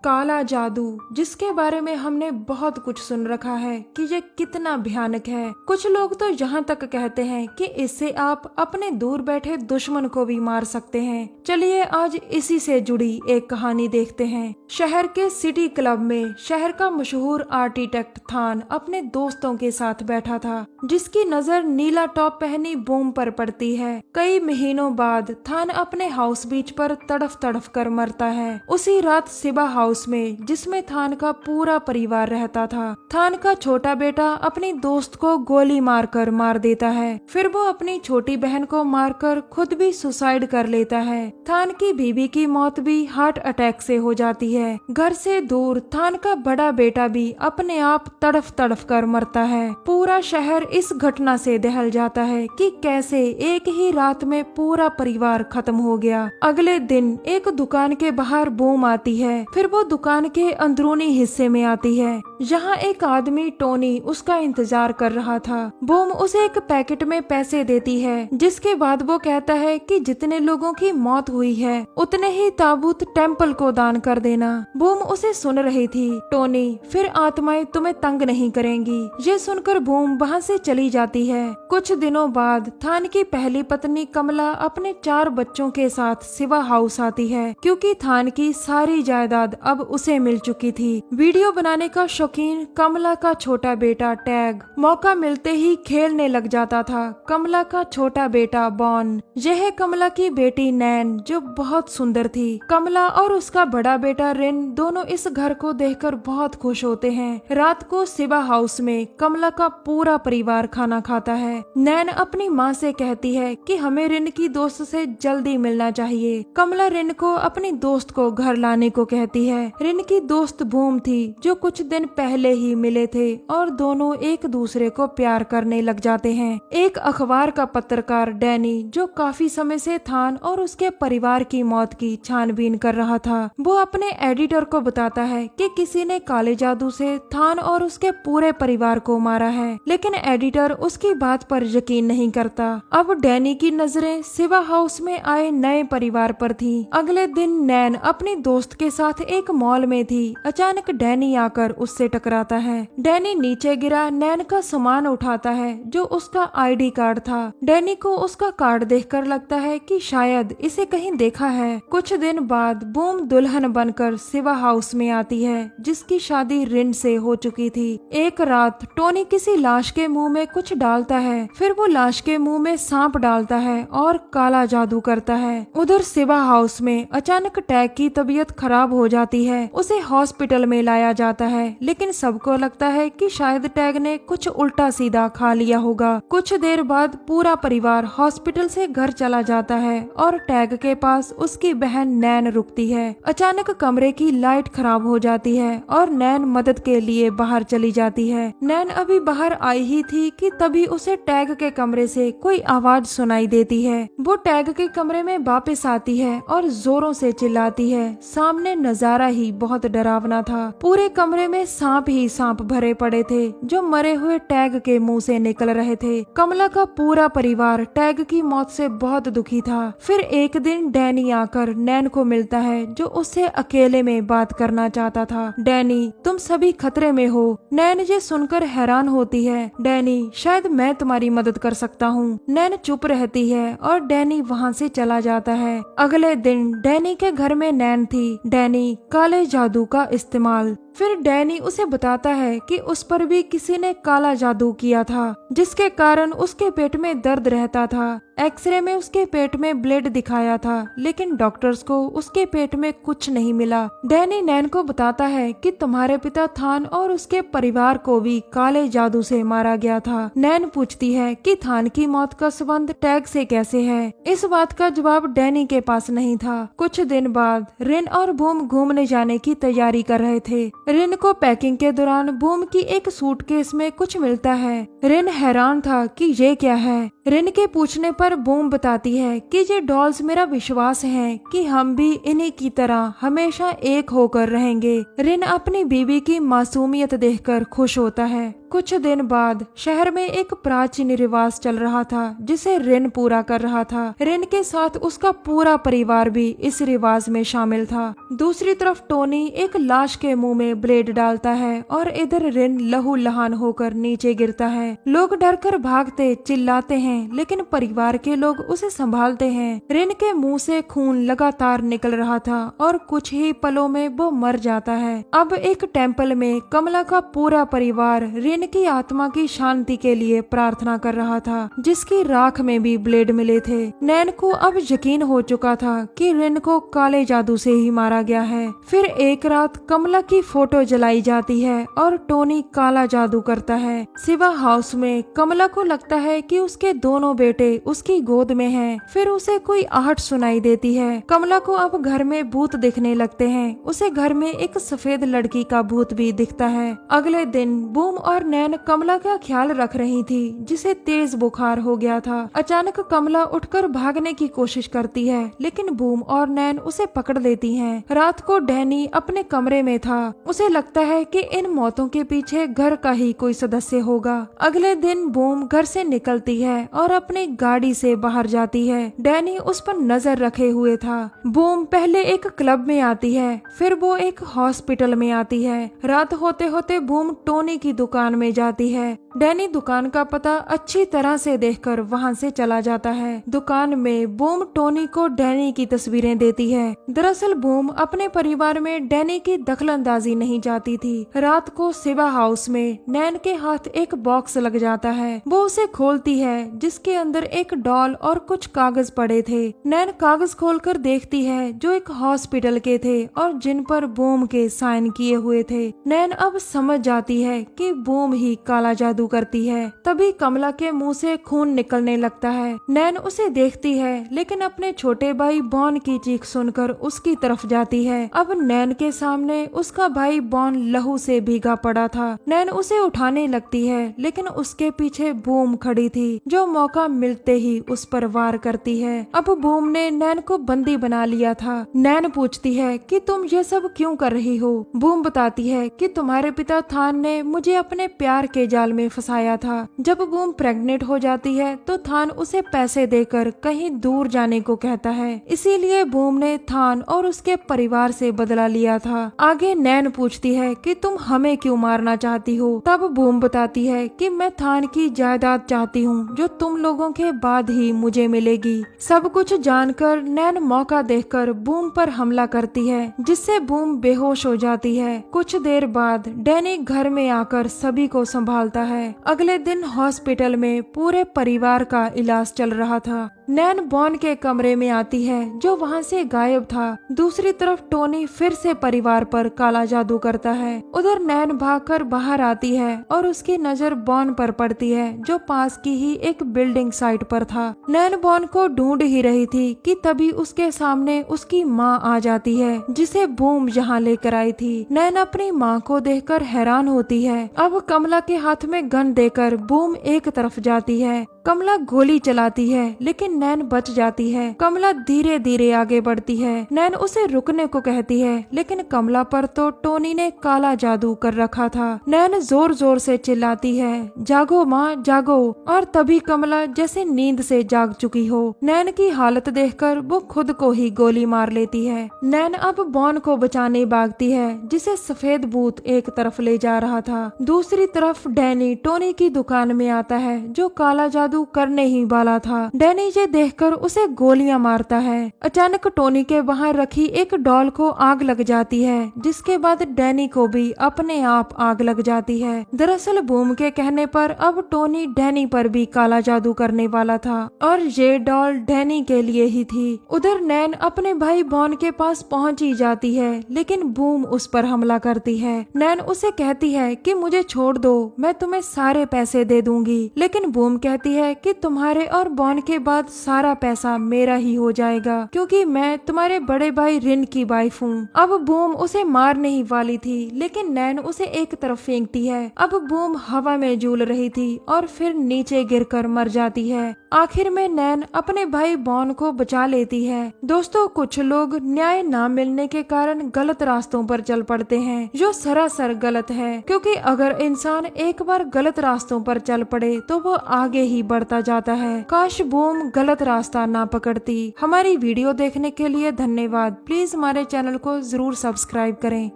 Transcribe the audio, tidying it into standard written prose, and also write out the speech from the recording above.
काला जादू, जिसके बारे में हमने बहुत कुछ सुन रखा है कि ये कितना भयानक है। कुछ लोग तो यहाँ तक कहते हैं कि इससे आप अपने दूर बैठे दुश्मन को भी मार सकते हैं। चलिए आज इसी से जुड़ी एक कहानी देखते हैं। शहर के सिटी क्लब में शहर का मशहूर आर्किटेक्ट थान अपने दोस्तों के साथ बैठा था, जिसकी नजर नीला टॉप पहनी बूम पर पड़ती है। कई महीनों बाद थान अपने हाउस बीच पर तड़फ तड़फ कर मरता है। उसी रात सिबा हाउस में, जिसमें थान का पूरा परिवार रहता था, थान का छोटा बेटा अपनी दोस्त को गोली मारकर मार देता है। फिर वो अपनी छोटी बहन को मारकर खुद भी सुसाइड कर लेता है। थान की बीवी की मौत भी हार्ट अटैक से हो जाती है। घर से दूर थान का बड़ा बेटा भी अपने आप तड़फ तड़फ कर मरता है। पूरा शहर इस घटना से दहल जाता है कि कैसे एक ही रात में पूरा परिवार खत्म हो गया। अगले दिन एक दुकान के बाहर बूम आती है। फिर वो दुकान के अंदरूनी हिस्से में आती है, जहाँ एक आदमी टोनी उसका इंतजार कर रहा था। बूम उसे एक पैकेट में पैसे देती है, जिसके बाद वो कहता है कि जितने लोगों की मौत हुई है उतने ही ताबूत टेम्पल को दान कर देना। बूम उसे सुन रही थी। टोनी, फिर आत्माएं तुम्हें तंग नहीं करेंगी। ये सुनकर बूम वहाँ से चली जाती है। कुछ दिनों बाद थान की पहली पत्नी कमला अपने 4 बच्चों के साथ सिवा हाउस आती है, क्योंकि थान की सारी जायदाद अब उसे मिल चुकी थी। वीडियो बनाने का शौकीन कमला का छोटा बेटा टैग मौका मिलते ही खेलने लग जाता था। कमला का छोटा बेटा बॉन, यह है कमला की बेटी नैन, जो बहुत सुंदर थी। कमला और उसका बड़ा बेटा रिन दोनों इस घर को देखकर बहुत खुश होते हैं। रात को सिबा हाउस में कमला का पूरा परिवार खाना खाता है। नैन अपनी माँ से कहती है कि हमें रिन की दोस्त से जल्दी मिलना चाहिए। कमला रिन को अपनी दोस्त को घर लाने को कहती है। रिन की दोस्त बूम थी, जो कुछ दिन पहले ही मिले थे और दोनों एक दूसरे को प्यार करने लग जाते हैं। एक अखबार का पत्रकार डैनी, जो काफी समय से थान और उसके परिवार की मौत की छानबीन कर रहा था, वो अपने एडिटर को बताता है कि किसी ने काले जादू से थान और उसके पूरे परिवार को मारा है, लेकिन एडिटर उसकी बात पर यकीन नहीं करता। अब डैनी की नजरें सिवा हाउस में आए नए परिवार पर थी। अगले दिन नैन अपनी दोस्त के साथ एक मॉल में थी। अचानक डैनी आकर उससे टकराता है। डैनी नीचे गिरा नैन का सामान उठाता है, जो उसका आईडी कार्ड था। डैनी को उसका कार्ड देखकर लगता है कि शायद इसे कहीं देखा है। कुछ दिन बाद बूम दुल्हन बनकर सिवा हाउस में आती है, जिसकी शादी रिन से हो चुकी थी। एक रात टोनी किसी लाश के मुंह में कुछ डालता है, फिर वो लाश के मुंह में सांप डालता है और काला जादू करता है। उधर सिवा हाउस में अचानक टैग की तबीयत खराब हो जाती है। उसे हॉस्पिटल में लाया जाता है, लेकिन सबको लगता है कि शायद टैग ने कुछ उल्टा सीधा खा लिया होगा। कुछ देर बाद पूरा परिवार हॉस्पिटल से घर चला जाता है और टैग के पास उसकी बहन नैन रुकती है। अचानक कमरे की लाइट खराब हो जाती है और नैन मदद के लिए बाहर चली जाती है। नैन अभी बाहर आई ही थी कि तभी उसे टैग के कमरे से कोई आवाज सुनाई देती है। वो टैग के कमरे में वापस आती है और जोरों से चिल्लाती है। सामने नजारा ही बहुत डरावना था। पूरे कमरे में सांप ही सांप भरे पड़े थे, जो मरे हुए टैग के मुंह से निकल रहे थे। कमला का पूरा परिवार टैग की मौत से बहुत दुखी था। फिर एक दिन डैनी आकर नैन को मिलता है, जो उससे अकेले में बात करना चाहता था। डैनी, तुम सभी खतरे में हो। नैन ये सुनकर हैरान होती है। डैनी, शायद मैं तुम्हारी मदद कर सकता हूँ। नैन चुप रहती है और डैनी वहाँ से चला जाता है। अगले दिन डैनी के घर में नैन थी। डैनी, काले जादू का इस्तेमाल। फिर डैनी उसे बताता है कि उस पर भी किसी ने काला जादू किया था, जिसके कारण उसके पेट में दर्द रहता था। एक्सरे में उसके पेट में ब्लेड दिखाया था, लेकिन डॉक्टर्स को उसके पेट में कुछ नहीं मिला। डैनी नैन को बताता है कि तुम्हारे पिता थान और उसके परिवार को भी काले जादू से मारा गया था। नैन पूछती है कि थान की मौत का संबंध टैग से कैसे है। इस बात का जवाब डैनी के पास नहीं था। कुछ दिन बाद रिन और बूम घूमने जाने की तैयारी कर रहे थे। रिन को पैकिंग के दौरान बूम की एक सूटकेस में कुछ मिलता है। रिन हैरान था कि ये क्या है। रिन के पूछने पर बूम बताती है कि ये डॉल्स मेरा विश्वास है कि हम भी इन्हीं की तरह हमेशा एक होकर रहेंगे। रिन अपनी बीवी की मासूमियत देखकर खुश होता है। कुछ दिन बाद शहर में एक प्राचीन रिवाज चल रहा था जिसे रिन पूरा कर रहा था। रिन के साथ उसका पूरा परिवार भी इस रिवाज में शामिल था। दूसरी तरफ टोनी एक लाश के मुंह में ब्लेड डालता है और इधर रिन लहूलुहान होकर नीचे गिरता है। लोग डरकर भागते चिल्लाते हैं, लेकिन परिवार के लोग उसे संभालते हैं। रिन के मुंह से खून लगातार निकल रहा था और कुछ ही पलों में वो मर जाता है। अब एक टेम्पल में कमला का पूरा परिवार रिन की आत्मा की शांति के लिए प्रार्थना कर रहा था, जिसकी राख में भी ब्लेड मिले थे। नैन को अब यकीन हो चुका था कि रिन को काले जादू से ही मारा गया है। फिर एक रात कमला की फोटो जलाई जाती है और टोनी काला जादू करता है। शिवा हाउस में कमला को लगता है कि उसके दोनों बेटे उसकी गोद में हैं। फिर उसे कोई आहट सुनाई देती है। कमला को अब घर में भूत दिखने लगते हैं। उसे घर में एक सफेद लड़की का भूत भी दिखता है। अगले दिन बूम और नैन कमला का ख्याल रख रही थी, जिसे तेज बुखार हो गया था। अचानक कमला उठकर भागने की कोशिश करती है, लेकिन बूम और नैन उसे पकड़ लेती हैं। रात को डैनी अपने कमरे में था। उसे लगता है कि इन मौतों के पीछे घर का ही कोई सदस्य होगा। अगले दिन बूम घर से निकलती है और अपनी गाड़ी से बाहर जाती है। डैनी उस पर नजर रखे हुए था। बूम पहले एक क्लब में आती है, फिर वो एक हॉस्पिटल में आती है। रात होते होते बूम टोनी की दुकान में जाती है। डैनी दुकान का पता अच्छी तरह से देखकर वहां से चला जाता है। दुकान में बूम टोनी को डैनी की तस्वीरें देती है। दरअसल बूम अपने परिवार में डैनी की दखलंदाजी नहीं चाहती थी। रात को शिवा हाउस में नैन के हाथ एक बॉक्स लग जाता है। वो उसे खोलती है, जिसके अंदर एक डॉल और कुछ कागज पड़े थे। नैन कागज खोलकर देखती है जो एक हॉस्पिटल के थे और जिन पर बूम के साइन किए हुए थे। नैन अब समझ जाती है कि बूम ही काला जादू करती है। तभी कमला के मुंह से खून निकलने लगता है। नैन उसे देखती है, लेकिन अपने छोटे भाई बॉन की चीख सुनकर उसकी तरफ जाती है। अब नैन के सामने उसका भाई बॉन लहू से भीगा पड़ा था। नैन उसे उठाने लगती है, लेकिन उसके पीछे बूम खड़ी थी, जो मौका मिलते ही उस पर वार करती है। अब बूम ने नैन को बंदी बना लिया था। नैन पूछती है कि तुम ये सब क्यों कर रही हो। बूम बताती है कि तुम्हारे पिता थान ने मुझे अपने प्यार के जाल में फंसाया था। जब बूम प्रेग्नेंट हो जाती है तो थान उसे पैसे देकर कहीं दूर जाने को कहता है। इसीलिए बूम ने थान और उसके परिवार से बदला लिया था। आगे नैन पूछती है कि तुम हमें क्यों मारना चाहती हो। तब बूम बताती है कि मैं थान की जायदाद चाहती हूँ, जो तुम लोगों के बाद ही मुझे मिलेगी। सब कुछ जानकर नैन मौका देखकर बूम पर हमला करती है, जिससे बूम बेहोश हो जाती है। कुछ देर बाद डैनी घर में आकर सभी को संभालता है। अगले दिन हॉस्पिटल में पूरे परिवार का इलाज चल रहा था। नैन बॉन के कमरे में आती है, जो वहाँ से गायब था। दूसरी तरफ टोनी फिर से परिवार पर काला जादू करता है। उधर नैन भागकर बाहर आती है और उसकी नजर बॉन पर पड़ती है, जो पास की ही एक बिल्डिंग साइट पर था। नैन बॉन को ढूंढ ही रही थी कि तभी उसके सामने उसकी माँ आ जाती है, जिसे बूम यहाँ लेकर आई थी। नैन अपनी माँ को देखकर हैरान होती है। अब कमला के हाथ में गन देकर बूम एक तरफ जाती है। कमला गोली चलाती है, लेकिन नैन बच जाती है। कमला धीरे धीरे आगे बढ़ती है। नैन उसे रुकने को कहती है, लेकिन कमला पर तो टोनी ने काला जादू कर रखा था। नैन जोर जोर से चिल्लाती है, जागो माँ जागो। और तभी कमला जैसे नींद से जाग चुकी हो। नैन की हालत देखकर वो खुद को ही गोली मार लेती है। नैन अब बॉन को बचाने भागती है, जिसे सफेद भूत एक तरफ ले जा रहा था। दूसरी तरफ डैनी टोनी की दुकान में आता है, जो काला जादू करने ही वाला था। डैनी ये देखकर उसे गोलियां मारता है। अचानक टोनी के वहां रखी एक डॉल को आग लग जाती है, जिसके बाद डैनी को भी अपने आप आग लग जाती है। दरअसल बूम के कहने पर अब टोनी डैनी पर भी काला जादू करने वाला था और ये डॉल डैनी के लिए ही थी। उधर नैन अपने भाई बॉन के पास पहुंच ही जाती है, लेकिन बूम उस पर हमला करती है। नैन उसे कहती है कि मुझे छोड़ दो, मैं तुम्हें सारे पैसे दे दूंगी। लेकिन बूम कहती है कि तुम्हारे और बॉन के बाद सारा पैसा मेरा ही हो जाएगा, क्योंकि मैं तुम्हारे बड़े भाई रिन की वाइफ हूँ। अब बूम उसे मारने ही वाली थी, लेकिन नैन उसे एक तरफ फेंकती है। अब बूम हवा में झूल रही थी और फिर नीचे गिरकर मर जाती है। आखिर में नैन अपने भाई बॉन को बचा लेती है। दोस्तों, कुछ लोग न्याय ना मिलने के कारण गलत रास्तों पर चल पड़ते हैं, जो सरासर गलत है, क्योंकि अगर इंसान एक बार गलत रास्तों पर चल पड़े तो वो आगे ही बढ़ता जाता है। काश बूम गलत रास्ता ना पकड़ती। हमारी वीडियो देखने के लिए धन्यवाद। प्लीज हमारे चैनल को जरूर सब्सक्राइब करें।